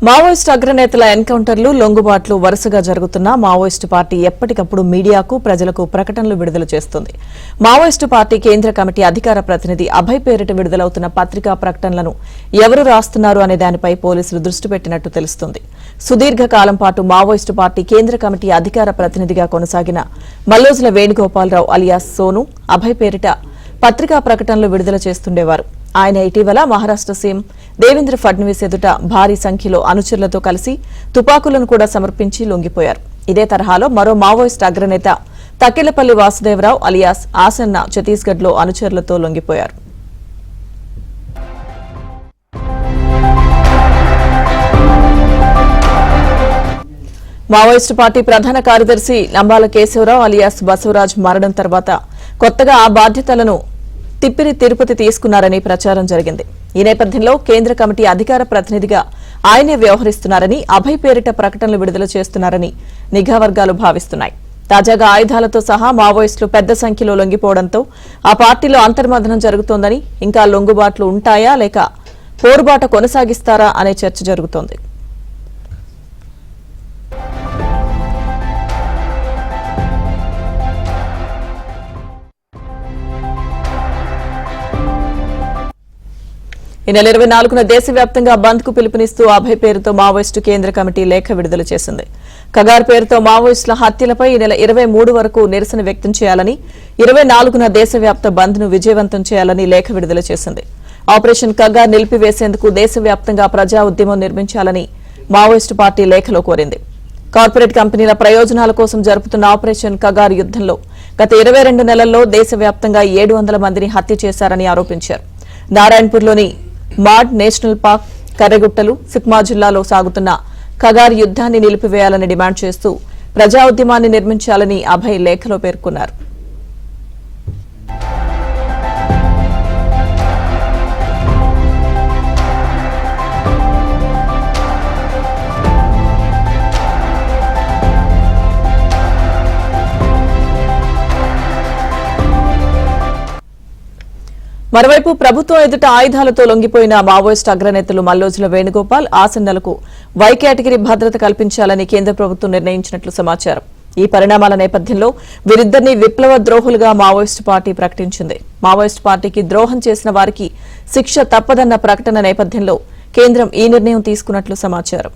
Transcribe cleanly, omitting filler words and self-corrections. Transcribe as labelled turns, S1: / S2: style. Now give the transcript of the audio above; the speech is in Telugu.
S1: మావోయిస్టు అగ్రనేతల ఎన్కౌంటర్లు లొంగుబాట్లు వరుసగా జరుగుతున్న మావోయిస్టు పార్టీ ఎప్పటికప్పుడు మీడియాకు ప్రజలకు ప్రకటనలు విడుదల చేస్తుంది. మావోయిస్టు పార్టీ కేంద్ర కమిటీ అధికార ప్రతినిధి అభయ్ పేరిట విడుదలవుతున్న పత్రికా ప్రకటనలను ఎవరు రాస్తున్నారు అనే దానిపై పోలీసులు దృష్టి పెట్టినట్టు తెలుస్తుంది. సుదీర్ఘకాలం పాటు మావోయిస్టు పార్టీ కేంద్ర కమిటీ అధికార ప్రతినిధిగా కొనసాగిన మల్లోజుల వేణుగోపాలరావు అలియాస్ సోను అభయ్ పేరిట పత్రికా ప్రకటనలు విడుదల చేస్తుండేవారు. ఆయన ఇటీవల మహారాష్ట్ర సీఎం దేవేంద్ర ఫడ్నవీస్ ఎదుట భారీ సంఖ్యలో అనుచరులతో కలిసి తుపాకులను కూడా సమర్పించి లొంగిపోయారు. ఇదే తరహాలో మరో మావోయిస్టు అగ్రనేత తక్కెళ్లపల్లి వాసుదేవరావు అలియాస్ ఆసన్న ఛత్తీస్గఢ్ లో అనుచరులతో లొంగిపోయారు. మావోయిస్టు పార్టీ ప్రధాన కార్యదర్శి లంబాల కేశవరావు అలియాస్ బసవరాజ్ మరణం తర్వాత కొత్తగా ఆ బాధ్యతలను తిప్పిరి తిరుపతి తీసుకున్నారని ప్రచారం జరిగింది. ఈ నేపథ్యంలో కేంద్ర కమిటీ అధికార ప్రతినిధిగా ఆయనే వ్యవహరిస్తున్నారని అభయ్ పేరిట ప్రకటనలు విడుదల చేస్తున్నారని నిఘా వర్గాలు భావిస్తున్నాయి. తాజాగా ఆయుధాలతో సహా మావోయిస్టులు పెద్ద సంఖ్యలో లొంగిపోవడంతో ఆ పార్టీలో అంతర్మథనం జరుగుతోందని, ఇంకా లొంగుబాట్లు ఉంటాయా లేక పోరుబాట కొనసాగిస్తారా అనే చర్చ జరుగుతోంది. ఈ నెల 24న దేశవ్యాప్తంగా బంద్ కు పిలుపునిస్తూ అభయ్ పేరుతో మావోయిస్టు కేంద్ర కమిటీ లేఖ విడుదల చేసింది. కగార్ పేరుతో మావోయిస్టుల హత్యలపై ఈ నెల 23 వరకు నిరసన వ్యక్తం చేయాలని, 24న దేశవ్యాప్త బంద్ ను విజయవంతం చేయాలని లేఖ విడుదల చేసింది. ఆపరేషన్ కగార్ నిలిపివేసేందుకు దేశవ్యాప్తంగా ప్రజా ఉద్యమం నిర్మించాలని మావోయిస్టు పార్టీ లేఖలో కోరింది. కార్పొరేట్ కంపెనీల ప్రయోజనాల కోసం జరుపుతున్న ఆపరేషన్ కగార్ యుద్దంలో గత 22 నెలల్లో దేశవ్యాప్తంగా 700 మందిని హత్య చేశారని ఆరోపించారు. నారాయణపూర్లోని మాడ్ నేషనల్ పార్క్, కర్రెగుట్టలు, సిక్మా జిల్లాలో సాగుతున్న కగార్ యుద్దాన్ని నిలిపివేయాలని డిమాండ్ చేస్తూ ప్రజా ఉద్యమాన్ని నిర్మించాలని అభయ్ లేఖలో పేర్కొన్నారు. మరోవైపు ప్రభుత్వం ఎదుట ఆయుధాలతో లొంగిపోయిన మావోయిస్టు అగ్రనేతలు మల్లోజుల వేణుగోపాల్ ఆసన్నలకు వై కేటగిరీ భద్రత కల్పించాలని కేంద్ర ప్రభుత్వం నిర్ణయించినట్లు సమాచారం. ఈ పరిణామాల నేపథ్యంలో వీరిద్దరిని విప్లవ ద్రోహులుగా మావోయిస్టు పార్టీ ప్రకటించింది. మావోయిస్టు పార్టీకి ద్రోహం చేసిన వారికి శిక్ష తప్పదన్న ప్రకటన నేపథ్యంలో కేంద్రం ఈ నిర్ణయం తీసుకున్నట్లు సమాచారం.